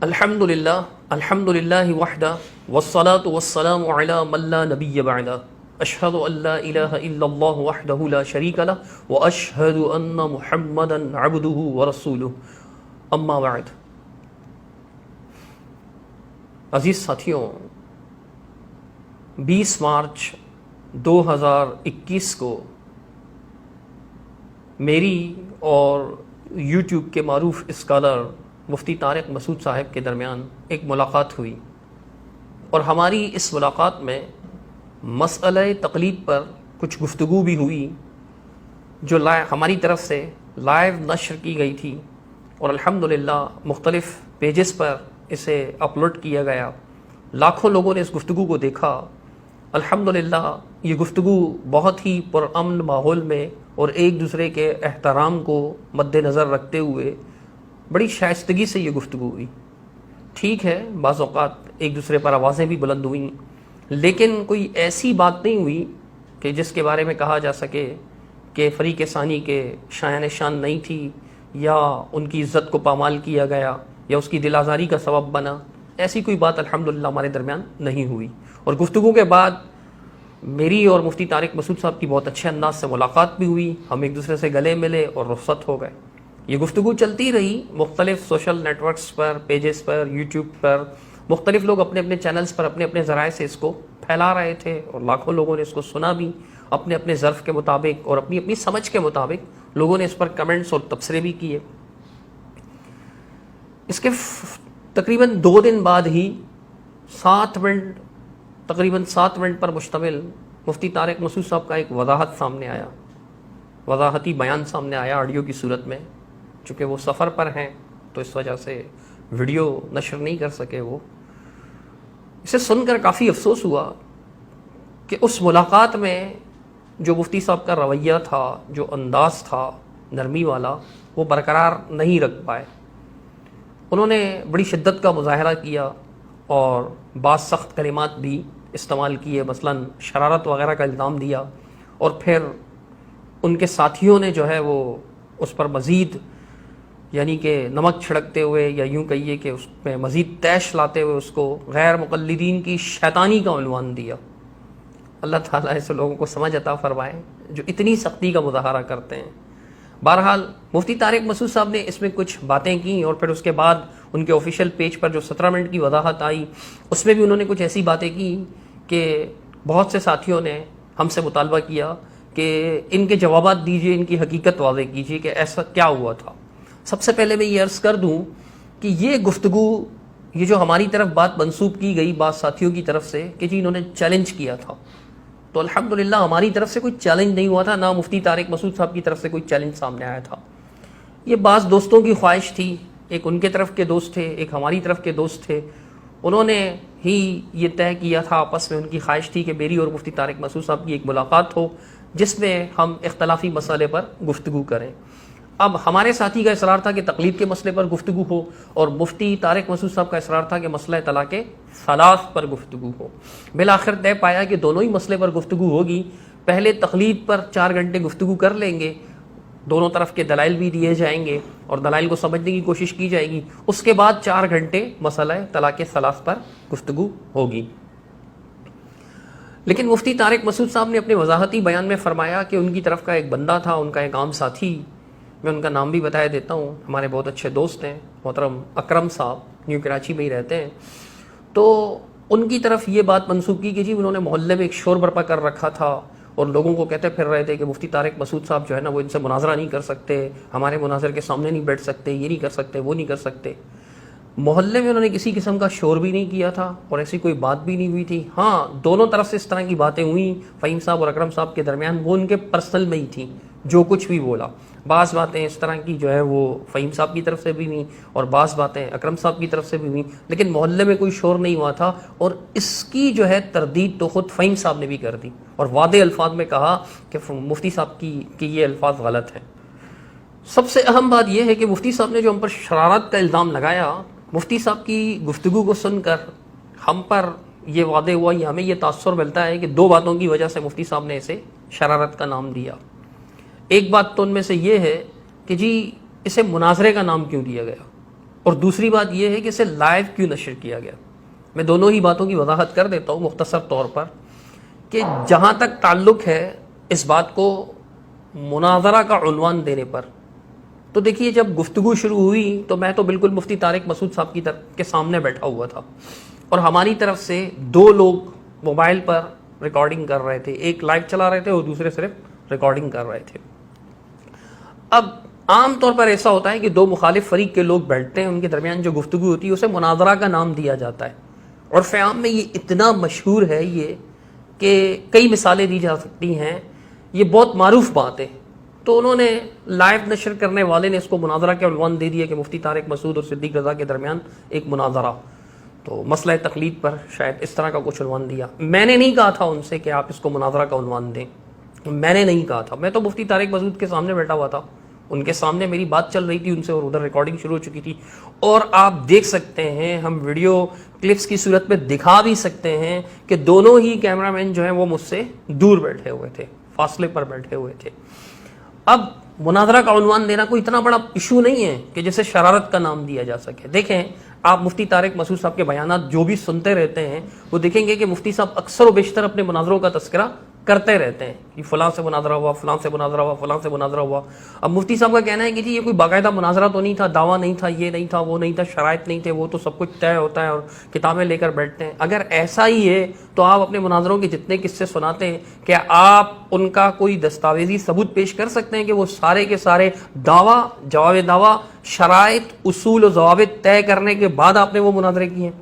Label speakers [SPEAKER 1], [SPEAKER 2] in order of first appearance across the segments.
[SPEAKER 1] الحمدللہ وحدہ والصلاة والسلام علی من لا نبی بعدہ اشہد ان لا الہ الا اللہ وحدہ لا شریک لہ واشہد ان محمدا عبدہ ورسولہ اما بعد۔ عزیز ساتھیوں، 20 مارچ 2021 کو میری اور یوٹیوب کے معروف اسکالر مفتی طارق مسعود صاحب کے درمیان ایک ملاقات ہوئی، اور ہماری اس ملاقات میں مسئلہ تقلید پر کچھ گفتگو بھی ہوئی جو ہماری طرف سے لائیو نشر کی گئی تھی، اور الحمدللہ مختلف پیجز پر اسے اپلوڈ کیا گیا۔ لاکھوں لوگوں نے اس گفتگو کو دیکھا۔ الحمدللہ یہ گفتگو بہت ہی پرامن ماحول میں اور ایک دوسرے کے احترام کو مد نظر رکھتے ہوئے بڑی شائستگی سے یہ گفتگو ہوئی۔ ٹھیک ہے، بعض اوقات ایک دوسرے پر آوازیں بھی بلند ہوئیں، لیکن کوئی ایسی بات نہیں ہوئی کہ جس کے بارے میں کہا جا سکے کہ فریق ثانی کے شایان شان نہیں تھی، یا ان کی عزت کو پامال کیا گیا، یا اس کی دل آزاری کا سبب بنا۔ ایسی کوئی بات الحمدللہ ہمارے درمیان نہیں ہوئی، اور گفتگو کے بعد میری اور مفتی طارق مسعود صاحب کی بہت اچھے انداز سے ملاقات بھی ہوئی، ہم ایک دوسرے سے گلے ملے اور رخصت ہو گئے۔ یہ گفتگو چلتی رہی مختلف سوشل نیٹ ورکس پر، پیجز پر، یوٹیوب پر۔ مختلف لوگ اپنے اپنے چینلز پر اپنے اپنے ذرائع سے اس کو پھیلا رہے تھے، اور لاکھوں لوگوں نے اس کو سنا بھی اپنے اپنے ظرف کے مطابق اور اپنی اپنی سمجھ کے مطابق۔ لوگوں نے اس پر کمنٹس اور تبصرے بھی کیے۔ اس کے تقریباً 2 دن بعد ہی تقریباً 7 منٹ پر مشتمل مفتی طارق مسعود صاحب کا ایک وضاحتی بیان سامنے آیا آڈیو کی صورت میں۔ چونکہ وہ سفر پر ہیں تو اس وجہ سے ویڈیو نشر نہیں کر سکے۔ وہ اسے سن کر کافی افسوس ہوا کہ اس ملاقات میں جو مفتی صاحب کا رویہ تھا، جو انداز تھا نرمی والا، وہ برقرار نہیں رکھ پائے۔ انہوں نے بڑی شدت کا مظاہرہ کیا اور بعض سخت کلمات بھی استعمال کیے، مثلاً شرارت وغیرہ کا الزام دیا، اور پھر ان کے ساتھیوں نے جو ہے وہ اس پر مزید یعنی کہ نمک چھڑکتے ہوئے، یا یوں کہیے کہ اس میں مزید تیش لاتے ہوئے اس کو غیر مقلدین کی شیطانی کا عنوان دیا۔ اللہ تعالیٰ ایسے لوگوں کو سمجھ عطا فرمائے جو اتنی سختی کا مظاہرہ کرتے ہیں۔ بہرحال مفتی طارق مسعود صاحب نے اس میں کچھ باتیں کی، اور پھر اس کے بعد ان کے آفیشیل پیج پر جو 17 منٹ کی وضاحت آئی، اس میں بھی انہوں نے کچھ ایسی باتیں کی کہ بہت سے ساتھیوں نے ہم سے مطالبہ کیا کہ ان کے جوابات دیجئے، ان کی حقیقت واضح کیجئے کہ ایسا کیا ہوا تھا۔ سب سے پہلے میں یہ عرض کر دوں کہ یہ گفتگو، یہ جو ہماری طرف بات منسوب کی گئی بعض ساتھیوں کی طرف سے کہ جی انہوں نے چیلنج کیا تھا، تو الحمدللہ ہماری طرف سے کوئی چیلنج نہیں ہوا تھا، نہ مفتی طارق مسعود صاحب کی طرف سے کوئی چیلنج سامنے آیا تھا۔ یہ بعض دوستوں کی خواہش تھی، ایک ان کے طرف کے دوست تھے، ایک ہماری طرف کے دوست تھے، انہوں نے ہی یہ طے کیا تھا آپس میں، ان کی خواہش تھی کہ میری اور مفتی طارق مسعود صاحب کی ایک ملاقات ہو جس میں ہم اختلافی مسئلے پر گفتگو کریں۔ اب ہمارے ساتھی کا اصرار تھا کہ تقلید کے مسئلے پر گفتگو ہو، اور مفتی طارق مسعود صاحب کا اصرار تھا کہ مسئلہ طلاق ثلاث پر گفتگو ہو۔ بالآخر طے پایا کہ دونوں ہی مسئلے پر گفتگو ہوگی۔ پہلے تقلید پر 4 گھنٹے گفتگو کر لیں گے، دونوں طرف کے دلائل بھی دیے جائیں گے اور دلائل کو سمجھنے کی کوشش کی جائے گی۔ اس کے بعد 4 گھنٹے مسئلہ طلاق ثلاث پر گفتگو ہوگی۔ لیکن مفتی طارق مسعود صاحب نے اپنے وضاحتی بیان میں فرمایا کہ ان کی طرف کا ایک بندہ تھا، ان کا ایک عام ساتھی، میں ان کا نام بھی بتایا دیتا ہوں، ہمارے بہت اچھے دوست ہیں، محترم اکرم صاحب، نیو کراچی میں ہی رہتے ہیں۔ تو ان کی طرف یہ بات منسوب کی کہ جی انہوں نے محلے میں ایک شور برپا کر رکھا تھا، اور لوگوں کو کہتے پھر رہے تھے کہ مفتی طارق مسعود صاحب جو ہے نا وہ ان سے مناظرہ نہیں کر سکتے، ہمارے مناظر کے سامنے نہیں بیٹھ سکتے، یہ نہیں کر سکتے، وہ نہیں کر سکتے۔ محلے میں انہوں نے کسی قسم کا شور بھی نہیں کیا تھا، اور ایسی کوئی بات بھی نہیں ہوئی تھی۔ ہاں، دونوں طرف سے اس طرح کی باتیں ہوئیں فہیم صاحب اور اکرم صاحب کے درمیان، وہ ان کے پرسنل میں ہی تھیں، جو کچھ بھی بولا۔ بعض باتیں اس طرح کی جو ہے وہ فہیم صاحب کی طرف سے بھی ہوئیں، اور بعض باتیں اکرم صاحب کی طرف سے بھی ہوئیں، لیکن محلے میں کوئی شور نہیں ہوا تھا۔ اور اس کی جو ہے تردید تو خود فہیم صاحب نے بھی کر دی، اور واضح الفاظ میں کہا کہ مفتی صاحب کی یہ الفاظ غلط ہیں۔ سب سے اہم بات یہ ہے کہ مفتی صاحب نے جو ہم پر شرارت کا الزام لگایا، مفتی صاحب کی گفتگو کو سن کر ہم پر یہ واضح ہوا، یہ ہمیں یہ تاثر ملتا ہے کہ 2 باتوں کی وجہ سے مفتی صاحب نے اسے شرارت کا نام دیا۔ ایک بات تو ان میں سے یہ ہے کہ جی اسے مناظرے کا نام کیوں دیا گیا، اور دوسری بات یہ ہے کہ اسے لائیو کیوں نشر کیا گیا. میں دونوں ہی باتوں کی وضاحت کر دیتا ہوں مختصر طور پر کہ جہاں تک تعلق ہے اس بات کو مناظرہ کا عنوان دینے پر، تو دیکھیے جب گفتگو شروع ہوئی تو میں تو بالکل مفتی طارق مسعود صاحب کے سامنے بیٹھا ہوا تھا اور ہماری طرف سے 2 لوگ موبائل پر ریکارڈنگ کر رہے تھے، ایک لائیو چلا رہے تھے اور دوسرے صرف ریکارڈنگ کر رہے تھے. اب عام طور پر ایسا ہوتا ہے کہ 2 مخالف فریق کے لوگ بیٹھتے ہیں، ان کے درمیان جو گفتگو ہوتی ہے اسے مناظرہ کا نام دیا جاتا ہے. اور عام میں یہ اتنا مشہور ہے یہ کہ کئی مثالیں دی جا سکتی ہیں، یہ بہت معروف بات ہے. تو انہوں نے لائیو نشر کرنے والے نے اس کو مناظرہ کے عنوان دے دیا کہ مفتی طارق مسعود اور صدیق رضا کے درمیان ایک مناظرہ. تو مسئلہ تقلید پر شاید اس طرح کا کچھ عنوان دیا. میں نے نہیں کہا تھا ان سے کہ آپ اس کو مناظرہ کا عنوان دیں، میں نے نہیں کہا تھا. میں تو مفتی طارق مسعود کے سامنے بیٹھا ہوا تھا، ان کے سامنے میری بات چل رہی تھی ان سے اور ادھر ریکارڈنگ شروع ہو چکی تھی. اور آپ دیکھ سکتے ہیں، ہم ویڈیو کلپس کی صورت میں دکھا بھی سکتے ہیں کہ دونوں ہی کیمرہ مین جو ہیں وہ مجھ سے دور بیٹھے ہوئے تھے، فاصلے پر بیٹھے ہوئے تھے. اب مناظرہ کا عنوان دینا کوئی اتنا بڑا ایشو نہیں ہے کہ جسے شرارت کا نام دیا جا سکے. دیکھیں آپ مفتی طارق مسعود صاحب کے بیانات جو بھی سنتے رہتے ہیں وہ دیکھیں گے کہ مفتی صاحب اکثر و بیشتر اپنے مناظروں کا تذکرہ کرتے رہتے ہیں کہ فلاں سے مناظرہ ہوا، فلاں سے مناظرہ ہوا، فلاں سے مناظرہ ہوا. اب مفتی صاحب کا کہنا ہے کہ جی یہ کوئی باقاعدہ مناظرہ تو نہیں تھا، دعویٰ نہیں تھا، یہ نہیں تھا، وہ نہیں تھا، شرائط نہیں تھے، وہ تو سب کچھ طے ہوتا ہے اور کتابیں لے کر بیٹھتے ہیں. اگر ایسا ہی ہے تو آپ اپنے مناظروں کے جتنے قصے سناتے ہیں کیا آپ ان کا کوئی دستاویزی ثبوت پیش کر سکتے ہیں کہ وہ سارے کے سارے دعویٰ، جواب دعویٰ، شرائط، اصول و ضوابط طے کرنے کے بعد آپ نے وہ مناظرے کیے ہیں؟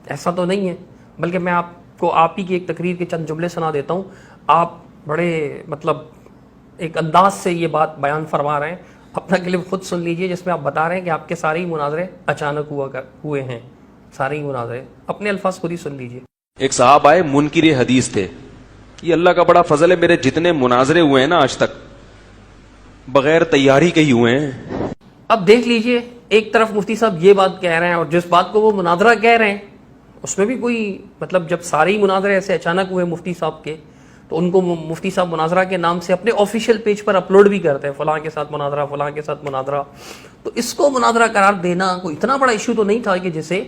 [SPEAKER 1] ایسا تو نہیں ہے. بلکہ میں آپ ہی کی ایک تقریر کے چند جملے سنا دیتا ہوں. آپ بڑے ایک انداز سے یہ بات بیان فرما رہے ہیں، اپنا کلپ خود سن لیجئے جس میں آپ بتا رہے ہیں کہ آپ کے سارے ہی مناظرے اچانک ہوئے ہیں. سارے ہی مناظرے اپنے الفاظ خود ہی سن لیجئے.
[SPEAKER 2] ایک صاحب آئے منکر حدیث تھے، یہ اللہ کا بڑا فضل ہے، میرے جتنے مناظرے ہوئے ہیں نا آج تک بغیر تیاری کے ہی ہوئے ہیں.
[SPEAKER 1] اب دیکھ لیجئے ایک طرف مفتی صاحب یہ بات کہہ رہے ہیں اور جس بات کو وہ مناظرہ کہہ رہے ہیں اس میں بھی کوئی جب سارے ہی مناظرے ایسے اچانک ہوئے مفتی صاحب کے تو ان کو مفتی صاحب مناظرہ کے نام سے اپنے آفیشیل پیج پر اپلوڈ بھی کرتے ہیں، فلاں کے ساتھ مناظرہ، فلاں کے ساتھ مناظرہ. تو اس کو مناظرہ قرار دینا کوئی اتنا بڑا ایشو تو نہیں تھا کہ جسے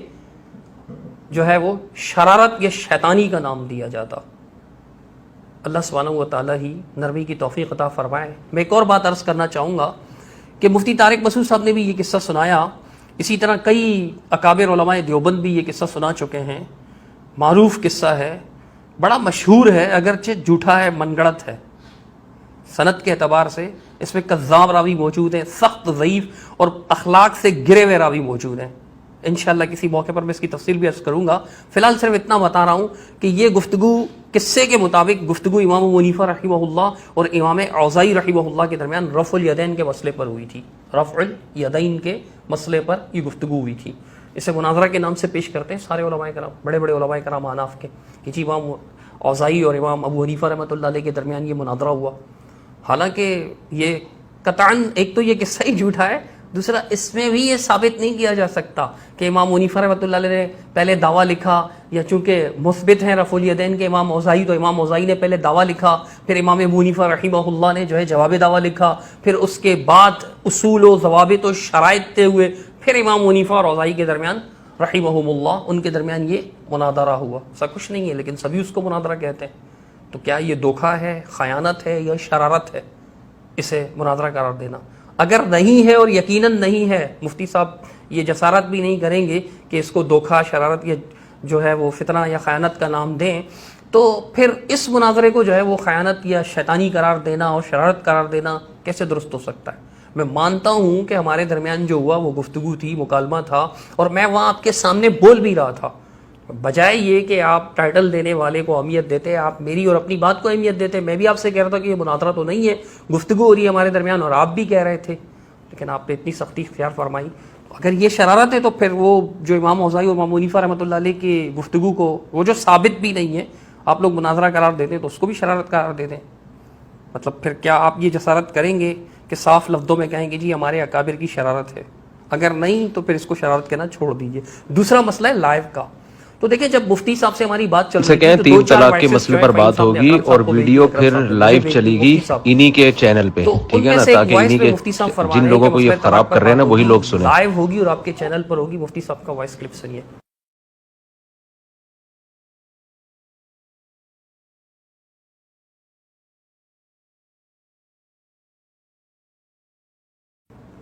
[SPEAKER 1] جو ہے وہ شرارت یا شیطانی کا نام دیا جاتا. اللہ سبحانہ و تعالیٰ ہی نرمی کی توفیق عطا فرمائے. میں ایک اور بات عرض کرنا چاہوں گا کہ مفتی طارق مسعود صاحب نے بھی یہ قصہ سنایا، اسی طرح کئی اکابر علماء دیوبند بھی یہ قصہ سنا چکے ہیں. معروف قصہ ہے، بڑا مشہور ہے، اگرچہ جھوٹا ہے، من گڑت ہے. سند کے اعتبار سے اس میں کذاب راوی موجود ہیں، سخت ضعیف اور اخلاق سے گرے ہوئے راوی موجود ہیں. انشاءاللہ کسی موقع پر میں اس کی تفصیل بھی عرض کروں گا. فی الحال صرف اتنا بتا رہا ہوں کہ یہ گفتگو قصے کے مطابق گفتگو امام ابو حنیفہ رحمہ اللہ اور امام اوزاعی رحمہ اللہ کے درمیان رفع الیدین کے مسئلے پر ہوئی تھی. رفع الیدین کے مسئلے پر یہ گفتگو ہوئی تھی. اسے مناظرہ کے نام سے پیش کرتے ہیں سارے علماء کرام، بڑے بڑے علماء کرام احناف کے، کہ جی امام اوزاعی اور امام ابو حنیفہ رحمۃ اللہ علیہ کے درمیان یہ مناظرہ ہوا. حالانکہ یہ قطعاً ایک تو یہ قصہ ہی جھوٹا ہے، دوسرا اس میں بھی یہ ثابت نہیں کیا جا سکتا کہ امام حنیفہ رحمۃ اللہ علیہ نے پہلے دعویٰ لکھا، یا چونکہ مثبت ہیں رفع الیدین کے امام اوزاعی، تو امام اوزاعی نے پہلے دعویٰ لکھا، پھر امام ابو حنیفہ رحمہ اللہ نے جو ہے جواب دعویٰ لکھا، پھر اس کے بعد اصول و ضوابط و شرائط طے ہوئے، پھر امام حنیفہ اور اوزاعی کے درمیان رحمہم اللہ ان کے درمیان یہ مناظرہ ہوا. ایسا کچھ نہیں ہے لیکن سبھی اس کو مناظرہ کہتے ہیں. تو کیا یہ دھوکہ ہے، خیانت ہے یا شرارت ہے اسے مناظرہ قرار دینا؟ اگر نہیں ہے اور یقیناً نہیں ہے، مفتی صاحب یہ جسارت بھی نہیں کریں گے کہ اس کو دھوکہ، شرارت یا جو ہے وہ فتنہ یا خیانت کا نام دیں، تو پھر اس مناظرے کو جو ہے وہ خیانت یا شیطانی قرار دینا اور شرارت قرار دینا کیسے درست ہو سکتا ہے؟ میں مانتا ہوں کہ ہمارے درمیان جو ہوا وہ گفتگو تھی، مکالمہ تھا، اور میں وہاں آپ کے سامنے بول بھی رہا تھا. بجائے یہ کہ آپ ٹائٹل دینے والے کو اہمیت دیتے، آپ میری اور اپنی بات کو اہمیت دیتے. میں بھی آپ سے کہہ رہا تھا کہ یہ مناظرہ تو نہیں ہے، گفتگو ہو رہی ہے ہمارے درمیان، اور آپ بھی کہہ رہے تھے، لیکن آپ نے اتنی سختی اختیار فرمائی. اگر یہ شرارت ہے تو پھر وہ جو امام اوزاعی اور امام حنیفہ رحمۃ اللہ علیہ کی گفتگو کو، وہ جو ثابت بھی نہیں ہے، آپ لوگ مناظرہ قرار دیتے ہیں تو اس کو بھی شرارت قرار دیتے ہیں. پھر کیا آپ یہ جسارت کریں گے کہ صاف لفظوں میں کہیں گے جی ہمارے اکابر کی شرارت ہے؟ اگر نہیں تو پھر اس کو شرارت کہنا چھوڑ دیجئے. دوسرا مسئلہ ہے لائیو کا. تو دیکھیں جب مفتی صاحب سے ہماری بات چل
[SPEAKER 3] سے
[SPEAKER 1] رہی
[SPEAKER 3] کہیں
[SPEAKER 1] تھی
[SPEAKER 3] تین طلاق کے مسئلے پر بات ہوگی اور ویڈیو پھر لائیو چلے گی انہی کے چینل پہ, ٹھیک ہے نا, تاکہ انہی کے
[SPEAKER 1] مفتی صاحب فرما
[SPEAKER 3] جن
[SPEAKER 1] رہے ہیں
[SPEAKER 3] لوگوں
[SPEAKER 1] کہ
[SPEAKER 3] کو یہ
[SPEAKER 1] مسئلہ
[SPEAKER 3] خراب
[SPEAKER 1] طلاق
[SPEAKER 3] کر رہے ہیں نا
[SPEAKER 1] پر
[SPEAKER 3] وہی
[SPEAKER 1] بات
[SPEAKER 3] لوگ سنیں.
[SPEAKER 1] لائیو ہوگی اور آپ کے چینل پر ہوگی. مفتی صاحب کا وائس کلپ سنیے.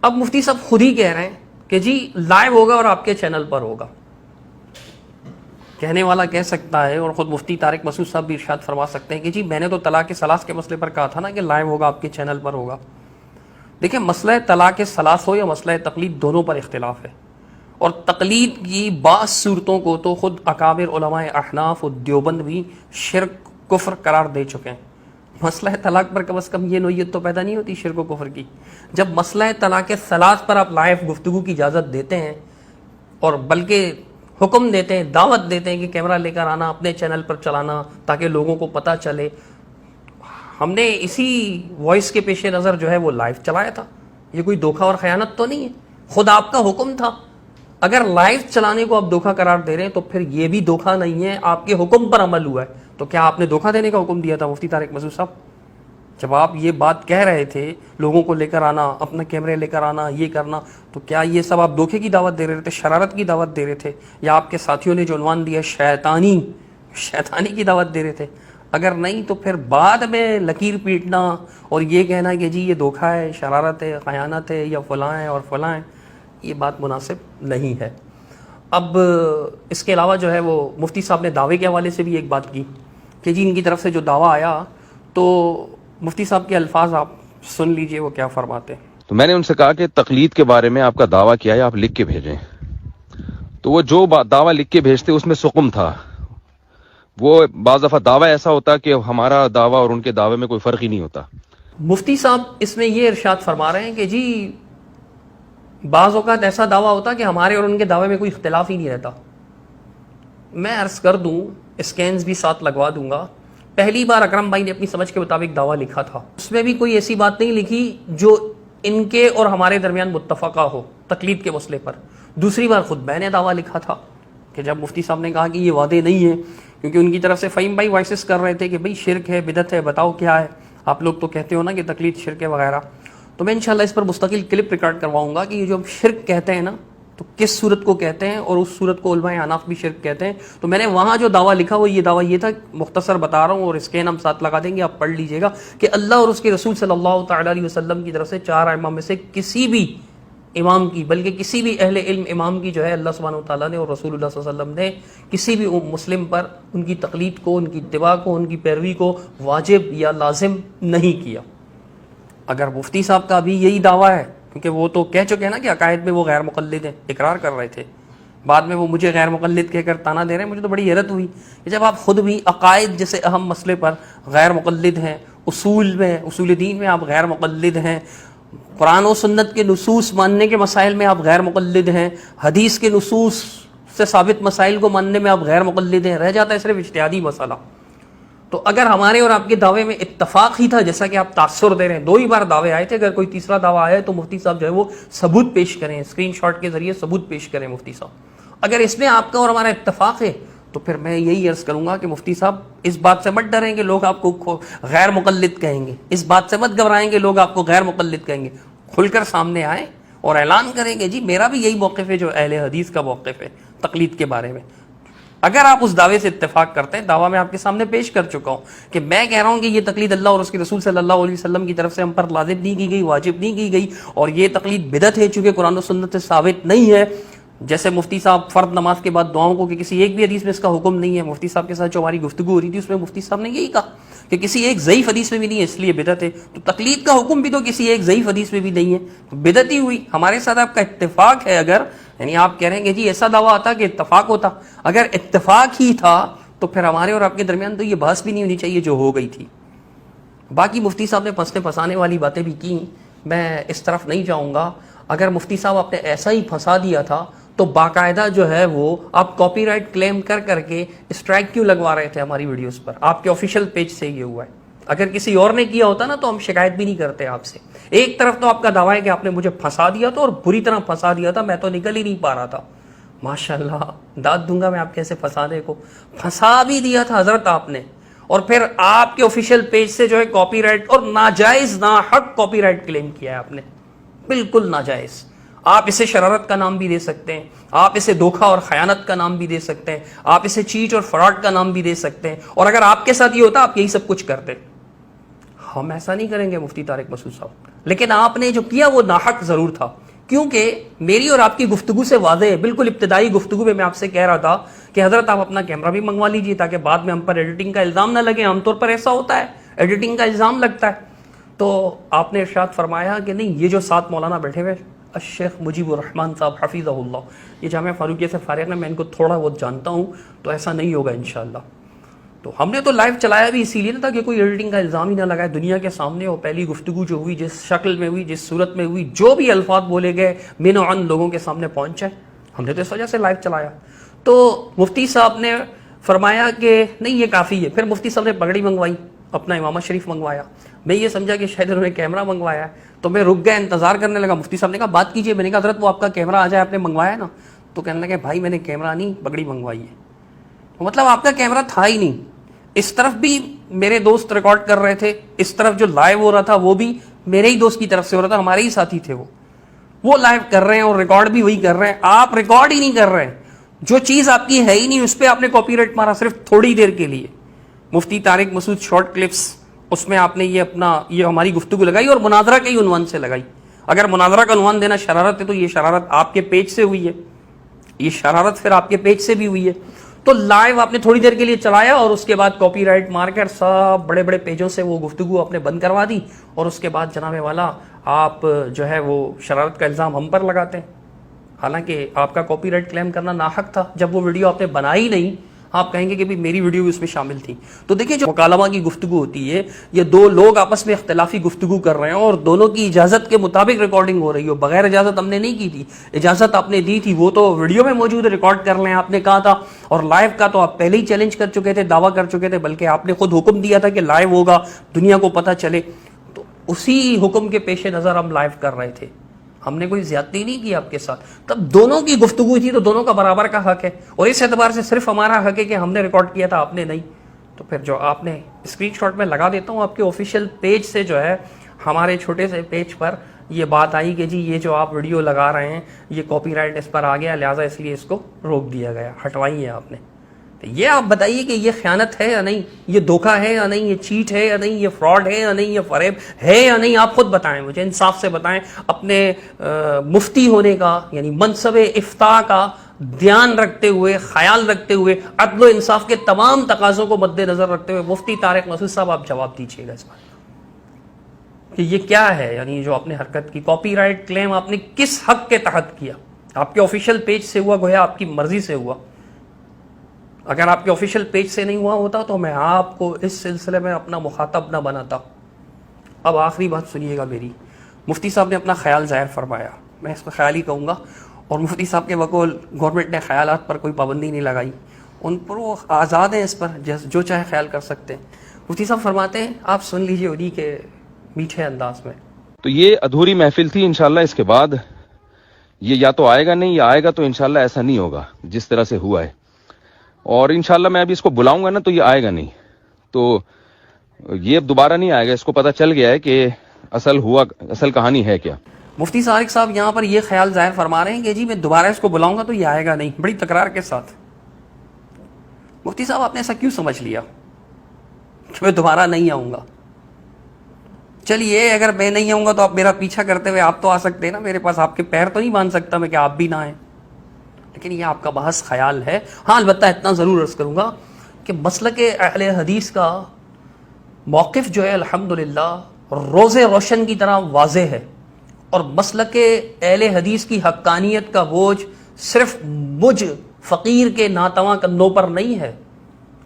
[SPEAKER 1] اب مفتی صاحب خود ہی کہہ رہے ہیں کہ جی لائیو ہوگا اور آپ کے چینل پر ہوگا. کہنے والا کہہ سکتا ہے, اور خود مفتی طارق مسعود صاحب بھی ارشاد فرما سکتے ہیں کہ جی میں نے تو طلاق ثلاث کے مسئلے پر کہا تھا نا کہ لائیو ہوگا آپ کے چینل پر ہوگا. دیکھیں مسئلہ طلاق ثلاث ہو یا مسئلہ تقلید, دونوں پر اختلاف ہے, اور تقلید کی بعض صورتوں کو تو خود اکابر علماء احناف و دیوبند بھی شرک کفر قرار دے چکے ہیں. مسئلہ طلاق پر کم از کم یہ نوعیت تو پیدا نہیں ہوتی شرک و کفر کی, جب مسئلہ طلاق ثلاث پر آپ لائیو گفتگو کی اجازت دیتے ہیں اور بلکہ حکم دیتے ہیں, دعوت دیتے ہیں کہ کیمرہ لے کر آنا, اپنے چینل پر چلانا تاکہ لوگوں کو پتہ چلے. ہم نے اسی وائس کے پیش نظر جو ہے وہ لائیو چلایا تھا. یہ کوئی دھوکہ اور خیانت تو نہیں ہے, خود آپ کا حکم تھا. اگر لائیو چلانے کو آپ دھوکہ قرار دے رہے ہیں تو پھر یہ بھی دھوکہ نہیں ہے, آپ کے حکم پر عمل ہوا ہے. تو کیا آپ نے دھوکہ دینے کا حکم دیا تھا مفتی طارق مسعود صاحب؟ جب آپ یہ بات کہہ رہے تھے لوگوں کو لے کر آنا, اپنا کیمرے لے کر آنا, یہ کرنا, تو کیا یہ سب آپ دھوکے کی دعوت دے رہے تھے, شرارت کی دعوت دے رہے تھے, یا آپ کے ساتھیوں نے جو عنوان دیا شیطانی کی دعوت دے رہے تھے؟ اگر نہیں تو پھر بعد میں لکیر پیٹنا اور یہ کہنا کہ جی یہ دھوکہ ہے, شرارت ہے, خیانت ہے, یا فلاں ہے اور فلاں ہے, یہ بات مناسب نہیں ہے. اب اس کے علاوہ جو ہے وہ مفتی صاحب نے دعوے کے حوالے سے بھی ایک بات کی کہ جی ان کی طرف سے جو دعویٰ آیا, تو مفتی صاحب کے الفاظ آپ سن لیجئے وہ کیا فرماتے ہیں.
[SPEAKER 3] تو میں نے ان سے کہا کہ تقلید کے بارے میں آپ کا دعویٰ کیا ہے, آپ لکھ کے بھیجیں. تو وہ جو دعویٰ لکھ کے بھیجتے اس میں سقم تھا. وہ بعض دفعہ دعویٰ ایسا ہوتا کہ ہمارا دعویٰ اور ان کے دعوے میں کوئی فرق ہی نہیں ہوتا.
[SPEAKER 1] مفتی صاحب اس میں یہ ارشاد فرما رہے ہیں کہ جی بعض اوقات ایسا دعویٰ ہوتا کہ ہمارے اور ان کے دعوے میں کوئی اختلاف ہی نہیں رہتا. میں عرض کر دوں, اسکینز بھی ساتھ لگوا دوں گا. پہلی بار اکرم بھائی نے اپنی سمجھ کے مطابق دعویٰ لکھا تھا, اس میں بھی کوئی ایسی بات نہیں لکھی جو ان کے اور ہمارے درمیان متفقہ ہو تقلید کے مسئلے پر. دوسری بار خود میں نے دعویٰ لکھا تھا کہ جب مفتی صاحب نے کہا کہ یہ وعدے نہیں ہیں, کیونکہ ان کی طرف سے فہیم بھائی وائسز کر رہے تھے کہ بھئی شرک ہے, بدعت ہے, بتاؤ کیا ہے, آپ لوگ تو کہتے ہو نا کہ تقلید شرک ہے وغیرہ. تو میں انشاءاللہ اس پر مستقل کلپ ریکارڈ کرواؤں گا کہ یہ جو ہم شرک کہتے ہیں نا, تو کس صورت کو کہتے ہیں, اور اس صورت کو علماء احناف بھی شرک کہتے ہیں. تو میں نے وہاں جو دعویٰ لکھا وہ یہ دعویٰ یہ تھا, مختصر بتا رہا ہوں اور اسکین ہم ساتھ لگا دیں گے, آپ پڑھ لیجئے گا, کہ اللہ اور اس کے رسول صلی اللہ تعالی علیہ وسلم کی طرف سے چار ائمہ میں سے کسی بھی امام کی, بلکہ کسی بھی اہل علم امام کی جو ہے اللہ سبحانہ وتعالیٰ نے اور رسول اللہ صلی اللہ علیہ وسلم نے کسی بھی مسلم پر ان کی تقلید کو, ان کی اتباع کو, ان کی پیروی کو واجب یا لازم نہیں کیا. اگر مفتی صاحب کا بھی یہی دعویٰ ہے, کیونکہ وہ تو کہہ چکے ہیں نا کہ عقائد میں وہ غیر مقلد ہیں, اقرار کر رہے تھے, بعد میں وہ مجھے غیر مقلد کہہ کر تانا دے رہے ہیں. مجھے تو بڑی حیرت ہوئی کہ جب آپ خود بھی عقائد جیسے اہم مسئلے پر غیر مقلد ہیں, اصول میں, اصول دین میں آپ غیر مقلد ہیں, قرآن و سنت کے نصوص ماننے کے مسائل میں آپ غیر مقلد ہیں, حدیث کے نصوص سے ثابت مسائل کو ماننے میں آپ غیر مقلد ہیں, رہ جاتا ہے صرف اجتہادی مسئلہ. تو اگر ہمارے اور آپ کے دعوے میں اتفاق ہی تھا, جیسا کہ آپ تاثر دے رہے ہیں, 2 ہی بار دعوے آئے تھے, اگر کوئی تیسرا دعویٰ آیا تو مفتی صاحب جو ہے وہ ثبوت پیش کریں, اسکرین شاٹ کے ذریعے ثبوت پیش کریں مفتی صاحب. اگر اس میں آپ کا اور ہمارا اتفاق ہے تو پھر میں یہی عرض کروں گا کہ مفتی صاحب اس بات سے مت ڈریں کہ لوگ آپ کو غیر مقلد کہیں گے, اس بات سے مت گھبرائیں کہ لوگ آپ کو غیر مقلد کہیں گے. کھل کر سامنے آئیں اور اعلان کریں کہ جی میرا بھی یہی موقف ہے جو اہل حدیث کا موقف ہے تقلید کے بارے میں. اگر آپ اس دعوے سے اتفاق کرتے ہیں, دعویٰ میں آپ کے سامنے پیش کر چکا ہوں کہ میں کہہ رہا ہوں کہ یہ تقلید اللہ اور اس کے رسول صلی اللہ علیہ وسلم کی طرف سے ہم پر لازم نہیں کی گئی, واجب نہیں کی گئی, اور یہ تقلید بدعت ہے چونکہ قرآن و سنت سے ثابت نہیں ہے. جیسے مفتی صاحب فرض نماز کے بعد دعاؤں کو کہ کسی ایک بھی حدیث میں اس کا حکم نہیں ہے, مفتی صاحب کے ساتھ جو ہماری گفتگو ہو رہی تھی اس میں مفتی صاحب نے یہی کہا کہ کسی ایک ضعیف حدیث میں بھی نہیں ہے, اس لیے بدعت ہے. تو تقلید کا حکم بھی تو کسی ایک ضعیف حدیث میں بھی نہیں ہے, تو بدعت ہی ہوئی. ہمارے ساتھ آپ کا اتفاق ہے, اگر یعنی آپ کہہ رہے ہیں کہ جی ایسا دعویٰ آتا کہ اتفاق ہوتا, اگر اتفاق ہی تھا تو پھر ہمارے اور آپ کے درمیان تو یہ بحث بھی نہیں ہونی چاہیے جو ہو گئی تھی. باقی مفتی صاحب نے پھنسنے پھنسانے والی باتیں بھی کی, میں اس طرف نہیں جاؤں گا. اگر مفتی صاحب آپ نے ایسا ہی پھنسا دیا تھا تو باقاعدہ جو ہے وہ آپ کاپی رائٹ کلیم کر کر کے اسٹرائک کیوں لگوا رہے تھے ہماری ویڈیوز پر؟ آپ کے آفیشیل پیج سے یہ ہوا ہے. اگر کسی اور نے کیا ہوتا نا تو ہم شکایت بھی نہیں کرتے آپ سے. ایک طرف تو آپ کا دعویٰ ہے کہ آپ نے مجھے پھنسا دیا تھا اور بری طرح پھنسا دیا تھا, میں تو نکل ہی نہیں پا رہا تھا. ماشاءاللہ، داد دوں گا میں آپ کیسے فسانے کو، پھنسا بھی دیا تھا حضرت آپ نے، اور پھر آپ کے آفیشیل پیج سے جو ہے کاپی رائٹ اور ناجائز ناحق کاپی رائٹ کلیم کیا ہے آپ نے، بالکل ناجائز. آپ اسے شرارت کا نام بھی دے سکتے ہیں، آپ اسے دھوکہ اور خیانت کا نام بھی دے سکتے ہیں، آپ اسے چیٹ اور فراڈ کا نام بھی دے سکتے ہیں، اور اگر آپ کے ساتھ یہ ہوتا آپ یہی سب کچھ کرتے. ہم ایسا نہیں کریں گے مفتی طارق مسعود صاحب، لیکن آپ نے جو کیا وہ ناحق ضرور تھا، کیونکہ میری اور آپ کی گفتگو سے واضح ہے، بالکل ابتدائی گفتگو میں آپ سے کہہ رہا تھا کہ حضرت آپ اپنا کیمرہ بھی منگوا لیجیے تاکہ بعد میں ہم پر ایڈیٹنگ کا الزام نہ لگے. عام طور پر ایسا ہوتا ہے، ایڈیٹنگ کا الزام لگتا ہے. تو آپ نے ارشاد فرمایا کہ نہیں، یہ جو ساتھ مولانا بیٹھے ہوئے الشیخ مجیب الرحمان صاحب حفظہ اللہ، یہ جامعہ فاروقیہ سے فارغ ہیں، میں ان کو تھوڑا بہت جانتا ہوں، تو ایسا نہیں ہوگا انشاءاللہ. تو ہم نے تو لائیو چلایا بھی اسی لیے نا تاکہ کوئی ایڈیٹنگ کا الزام ہی نہ لگائے دنیا کے سامنے. وہ پہلی گفتگو جو ہوئی، جس شکل میں ہوئی، جس صورت میں ہوئی، جو بھی الفاظ بولے گئے من و عن لوگوں کے سامنے پہنچ جائے، ہم نے تو اس وجہ سے لائیو چلایا. تو مفتی صاحب نے فرمایا کہ نہیں یہ کافی ہے. پھر مفتی صاحب نے پگڑی منگوائی، اپنا امامہ شریف منگوایا. میں یہ سمجھا کہ شاید انہوں نے کیمرہ منگوایا ہے، تو میں رک گیا، انتظار کرنے لگا. مفتی صاحب نے کہا بات کیجیے. میں نے کہا حضرت وہ آپ کا کیمرہ آ جائے، آپ نے منگوایا نا؟ تو کہنے لگے بھائی میں نے کیمرہ نہیں، پگڑی منگوائی ہے. مطلب آپ کا کیمرہ تھا ہی نہیں. اس طرف بھی میرے دوست ریکارڈ کر رہے تھے، اس طرف جو لائیو ہو رہا تھا وہ بھی میرے ہی دوست کی طرف سے ہو رہا تھا، ہمارے ہی ساتھی تھے، وہ لائیو کر رہے ہیں اور ریکارڈ بھی وہی کر رہے ہیں. آپ ریکارڈ ہی نہیں کر رہے ہیں، جو چیز آپ کی ہے ہی نہیں اس پہ آپ نے کاپی رائٹ مارا صرف تھوڑی دیر کے لیے. مفتی طارق مسعود شارٹ کلپس، اس میں آپ نے یہ ہماری گفتگو لگائی اور مناظرہ کے ہی عنوان سے لگائی. اگر مناظرہ کا عنوان دینا شرارت ہے تو یہ شرارت آپ کے پیج سے ہوئی ہے، یہ شرارت پھر آپ کے پیج سے بھی ہوئی ہے. تو لائیو آپ نے تھوڑی دیر کے لیے چلایا اور اس کے بعد کاپی رائٹ مار کر سب بڑے بڑے پیجوں سے وہ گفتگو آپ نے بند کروا دی، اور اس کے بعد جناب والا آپ جو ہے وہ شرارت کا الزام ہم پر لگاتے ہیں. حالانکہ آپ کا کاپی رائٹ کلیم کرنا ناحق تھا. جب وہ ویڈیو آپ نے بنائی نہیں، آپ کہیں گے کہ میری ویڈیو بھی اس میں شامل تھی. تو دیکھیں جو مکالمہ کی گفتگو ہوتی ہے، یہ دو لوگ آپس میں اختلافی گفتگو کر رہے ہیں اور دونوں کی اجازت کے مطابق ریکارڈنگ ہو رہی ہو. بغیر اجازت ہم نے نہیں کی تھی، اجازت آپ نے دی تھی، وہ تو ویڈیو میں موجود ہے، ریکارڈ کر لیں آپ نے کہا تھا. اور لائیو کا تو آپ پہلے ہی چیلنج کر چکے تھے، دعویٰ کر چکے تھے، بلکہ آپ نے خود حکم دیا تھا کہ لائیو ہوگا، دنیا کو پتہ چلے. تو اسی حکم کے پیش نظر ہم لائیو کر رہے تھے، ہم نے کوئی زیادتی نہیں کی آپ کے ساتھ. تب دونوں کی گفتگو تھی تو دونوں کا برابر کا حق ہے، اور اس اعتبار سے صرف ہمارا حق ہے کہ ہم نے ریکارڈ کیا تھا، آپ نے نہیں. تو پھر جو آپ نے اسکرین شاٹ میں لگا دیتا ہوں آپ کے آفیشیل پیج سے، جو ہے ہمارے چھوٹے سے پیج پر یہ بات آئی کہ جی یہ جو آپ ویڈیو لگا رہے ہیں یہ کاپی رائٹ اس پر آ گیا، لہٰذا اس لیے اس کو روک دیا گیا، ہٹوائی ہے آپ نے. تو یہ آپ بتائیے کہ یہ خیانت ہے یا نہیں، یہ دھوکہ ہے یا نہیں، یہ چیٹ ہے یا نہیں، یہ فراڈ ہے یا نہیں، یہ فریب ہے یا نہیں. آپ خود بتائیں، مجھے انصاف سے بتائیں. اپنے مفتی ہونے کا یعنی منصب افتاء کا دھیان رکھتے ہوئے، خیال رکھتے ہوئے، عدل و انصاف کے تمام تقاضوں کو مد نظر رکھتے ہوئے مفتی طارق مسعود صاحب آپ جواب دیجیے گا اس بات کہ یہ کیا ہے. یعنی جو آپ نے حرکت کی، کاپی رائٹ کلیم آپ نے کس حق کے تحت کیا؟ آپ کے آفیشیل پیج سے ہوا، گویا آپ کی مرضی سے ہوا. اگر آپ کے آفیشیل پیج سے نہیں ہوا ہوتا تو میں آپ کو اس سلسلے میں اپنا مخاطب نہ بناتا. اب آخری بات سنیے گا میری. مفتی صاحب نے اپنا خیال ظاہر فرمایا، میں اس کو خیال ہی کہوں گا، اور مفتی صاحب کے بقول گورنمنٹ نے خیالات پر کوئی پابندی نہیں لگائی، ان پر وہ آزاد ہیں، اس پر جو چاہے خیال کر سکتے ہیں. مفتی صاحب فرماتے ہیں، آپ سن لیجئے انہی کے میٹھے انداز میں.
[SPEAKER 3] تو یہ ادھوری محفل تھی. انشاءاللہ اس کے بعد یہ یا تو آئے گا نہیں، یا آئے گا تو انشاءاللہ ایسا نہیں ہوگا جس طرح سے ہوا ہے. اور انشاءاللہ میں ابھی اس کو بلاؤں گا نا تو یہ آئے گا نہیں، تو یہ اب دوبارہ نہیں آئے گا. اس کو پتہ چل گیا ہے کہ اصل کہانی ہے کیا.
[SPEAKER 1] مفتی طارق صاحب یہاں پر یہ خیال ظاہر فرما رہے ہیں کہ جی میں دوبارہ اس کو بلاؤں گا تو یہ آئے گا نہیں، بڑی تکرار کے ساتھ. مفتی صاحب آپ نے ایسا کیوں سمجھ لیا کہ میں دوبارہ نہیں آؤں گا؟ چلیے اگر میں نہیں آؤں گا تو آپ میرا پیچھا کرتے ہوئے آپ تو آ سکتے ہیں نا میرے پاس، آپ کے پیر تو نہیں باندھ سکتا میں کہ آپ بھی نہ آئیں. لیکن یہ آپ کا بحث خیال ہے. ہاں البتہ اتنا ضرور عرض کروں گا کہ مسلک اہل حدیث کا موقف جو ہے الحمدللہ روز روشن کی طرح واضح ہے، اور مسلک اہل حدیث کی حقانیت کا بوجھ صرف مجھ فقیر کے ناتواں کندھوں پر نہیں ہے.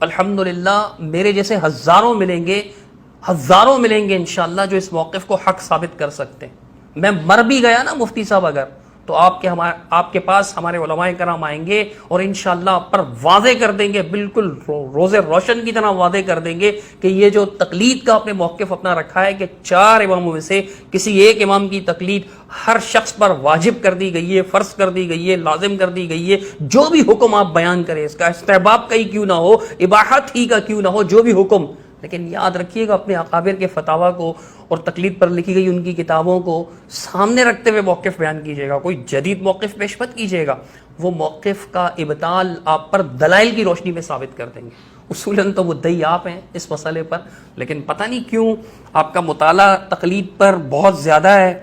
[SPEAKER 1] الحمدللہ میرے جیسے ہزاروں ملیں گے انشاءاللہ جو اس موقف کو حق ثابت کر سکتے ہیں. میں مر بھی گیا نا مفتی صاحب اگر، تو آپ کے پاس ہمارے علماء کرام آئیں گے اور انشاءاللہ آپ پر واضح کر دیں گے، بالکل روز روشن کی طرح واضح کر دیں گے کہ یہ جو تقلید کا اپنے موقف اپنا رکھا ہے کہ 4 اماموں میں سے کسی ایک امام کی تقلید ہر شخص پر واجب کر دی گئی ہے، فرض کر دی گئی ہے، لازم کر دی گئی ہے، جو بھی حکم آپ بیان کریں، اس کا استحباب کا ہی کیوں نہ ہو، اباحت ہی کا کیوں نہ ہو، جو بھی حکم، لیکن یاد رکھیے گا اپنے اکابر کے فتاویٰ کو اور تقلید پر لکھی گئی ان کی کتابوں کو سامنے رکھتے ہوئے موقف بیان کیجیے گا، کوئی جدید موقف پیش مت کیجیے گا، وہ موقف کا ابطال آپ پر دلائل کی روشنی میں ثابت کر دیں گے۔ اصولاً تو مدعی آپ ہیں اس مسئلے پر، لیکن پتہ نہیں کیوں آپ کا مطالعہ تقلید پر بہت زیادہ ہے،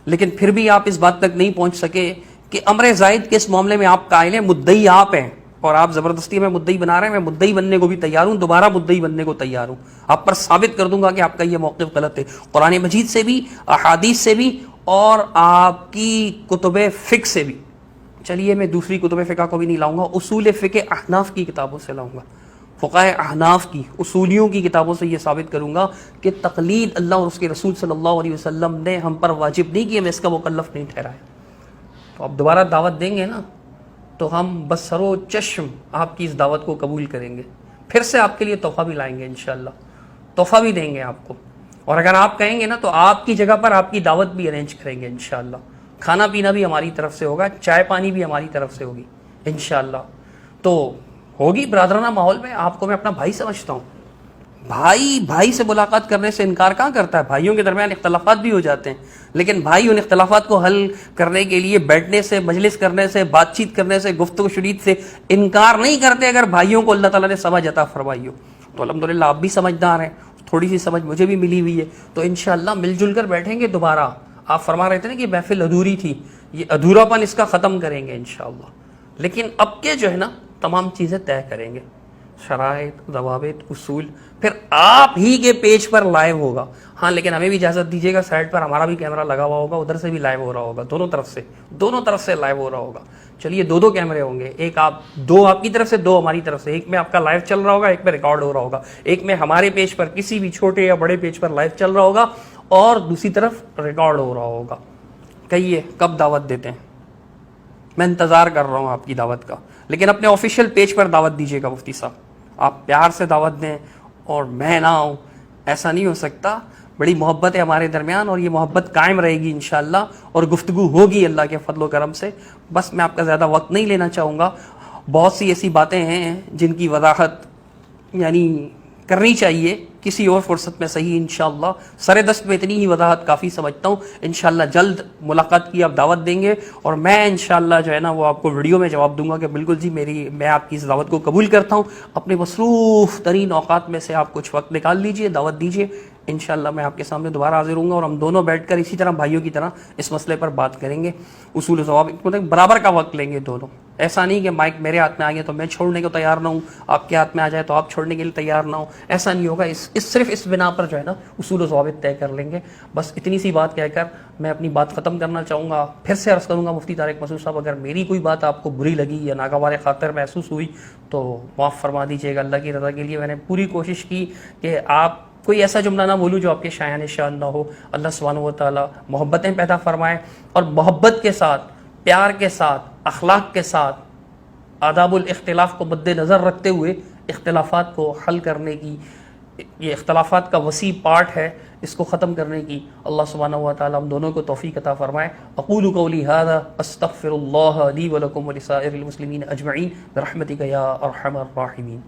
[SPEAKER 1] لیکن پھر بھی آپ اس بات تک نہیں پہنچ سکے کہ امر زائد کے اس معاملے میں آپ قائل ہیں، مدعی آپ ہیں، اور آپ زبردستی میں مدعی بنا رہے ہیں۔ میں مدعی بننے کو بھی تیار ہوں، دوبارہ مدعی بننے کو تیار ہوں، آپ پر ثابت کر دوں گا کہ آپ کا یہ موقف غلط ہے، قرآن مجید سے بھی، احادیث سے بھی، اور آپ کی کتب فقہ سے بھی۔ چلیے میں دوسری کتب فقہ کو بھی نہیں لاؤں گا، اصول فقہ احناف کی کتابوں سے لاؤں گا، فقہ احناف کی، اصولیوں کی کتابوں سے یہ ثابت کروں گا کہ تقلید اللہ اور اس کے رسول صلی اللہ علیہ وسلم نے ہم پر واجب نہیں کی، ہمیں اس کا مکلف نہیں ٹھہرایا۔ تو آپ دوبارہ دعوت دیں گے نا، تو ہم بس سر و چشم آپ کی اس دعوت کو قبول کریں گے، پھر سے آپ کے لیے تحفہ بھی لائیں گے انشاءاللہ، تحفہ بھی دیں گے آپ کو، اور اگر آپ کہیں گے نا تو آپ کی جگہ پر آپ کی دعوت بھی ارینج کریں گے انشاءاللہ، کھانا پینا بھی ہماری طرف سے ہوگا، چائے پانی بھی ہماری طرف سے ہوگی انشاءاللہ۔ تو ہوگی برادرانہ ماحول میں، آپ کو میں اپنا بھائی سمجھتا ہوں، بھائی سے ملاقات کرنے سے انکار کہاں کرتا ہے؟ بھائیوں کے درمیان اختلافات بھی ہو جاتے ہیں، لیکن بھائی ان اختلافات کو حل کرنے کے لیے بیٹھنے سے، مجلس کرنے سے، بات چیت کرنے سے، گفتگو شنید سے انکار نہیں کرتے اگر بھائیوں کو اللہ تعالیٰ نے سمجھ عطا فرمائی ہو۔ تو الحمدللہ آپ بھی سمجھدار ہیں، تھوڑی سی سمجھ مجھے بھی ملی ہوئی ہے، تو انشاءاللہ مل جل کر بیٹھیں گے دوبارہ۔ آپ فرما رہے تھے نا کہ محفل ادھوری تھی، یہ ادھورا پن اس کا ختم کریں گے انشاءاللہ، لیکن اب کے جو ہے نا تمام چیزیں طے کریں گے، شرائط، ضوابط، اصول، پھر آپ ہی کے پیج پر لائیو ہوگا۔ ہاں لیکن ہمیں بھی اجازت دیجیے گا، سائڈ پر ہمارا بھی کیمرہ لگا ہوا ہوگا، ادھر سے بھی لائیو ہو رہا ہوگا، دونوں طرف سے لائیو ہو رہا ہوگا۔ چلیے 2 کیمرے ہوں گے، ایک دو آپ کی طرف سے، 2 ہماری طرف سے، ایک میں آپ کا لائیو چل رہا ہوگا، ایک میں ریکارڈ ہو رہا ہوگا، ایک میں ہمارے پیج پر کسی بھی چھوٹے یا بڑے پیج پر لائیو چل رہا ہوگا اور دوسری طرف ریکارڈ ہو رہا ہوگا۔ کہیے کب دعوت دیتے ہیں؟ میں انتظار کر رہا ہوں آپ کی دعوت کا، لیکن اپنے آفیشیل پیج پر دعوت دیجیے گا مفتی صاحب، آپ پیار سے دعوت دیں اور میں نہ آؤں، ایسا نہیں ہو سکتا۔ بڑی محبت ہے ہمارے درمیان اور یہ محبت قائم رہے گی انشاءاللہ، اور گفتگو ہوگی اللہ کے فضل و کرم سے۔ بس میں آپ کا زیادہ وقت نہیں لینا چاہوں گا، بہت سی ایسی باتیں ہیں جن کی وضاحت یعنی کرنی چاہیے کسی اور فرصت میں صحیح انشاءاللہ، سر دست میں اتنی ہی وضاحت کافی سمجھتا ہوں۔ انشاءاللہ جلد ملاقات کی آپ دعوت دیں گے، اور میں انشاءاللہ جو ہے نا وہ آپ کو ویڈیو میں جواب دوں گا کہ بالکل جی میں آپ کی اس دعوت کو قبول کرتا ہوں۔ اپنے مصروف ترین اوقات میں سے آپ کچھ وقت نکال لیجئے، دعوت دیجئے، انشاءاللہ میں آپ کے سامنے دوبارہ حاضر ہوں گا، اور ہم دونوں بیٹھ کر اسی طرح بھائیوں کی طرح اس مسئلے پر بات کریں گے، اصول و ضوابط برابر کا وقت لیں گے دونوں۔ ایسا نہیں کہ مائک میرے ہاتھ میں آ گیا تو میں چھوڑنے کو تیار نہ ہوں، آپ کے ہاتھ میں آ جائے تو آپ چھوڑنے کے لیے تیار نہ ہوں، ایسا نہیں ہوگا۔ صرف اس بنا پر جو ہے نا اصول و ضوابط طے کر لیں گے۔ بس اتنی سی بات کہہ کر میں اپنی بات ختم کرنا چاہوں گا۔ پھر سے عرض کروں گا مفتی طارق مسعود صاحب، اگر میری کوئی بات آپ کو بری لگی یا ناگوار خاطر محسوس ہوئی تو معاف فرما دیجیے گا، اللہ کی رضا کے لیے میں نے پوری کوشش کی کہ آپ کوئی ایسا جملہ نہ بولوں جو آپ کے شایان شان نہ ہو۔ اللہ سبحانہ و تعالیٰ محبتیں پیدا فرمائے، اور محبت کے ساتھ، پیار کے ساتھ، اخلاق کے ساتھ، آداب الاختلاف کو مد نظر رکھتے ہوئے اختلافات کو حل کرنے کی، یہ اختلافات کا وسیع پارٹ ہے، اس کو ختم کرنے کی اللہ سبحانہ و تعالیٰ ہم دونوں کو توفیق عطا فرمائے۔ اقول قولی ھذا استغفر اللہ لی ولکم ولسائر المسلمین اجمعین برحمتک یا ارحم الراحمین۔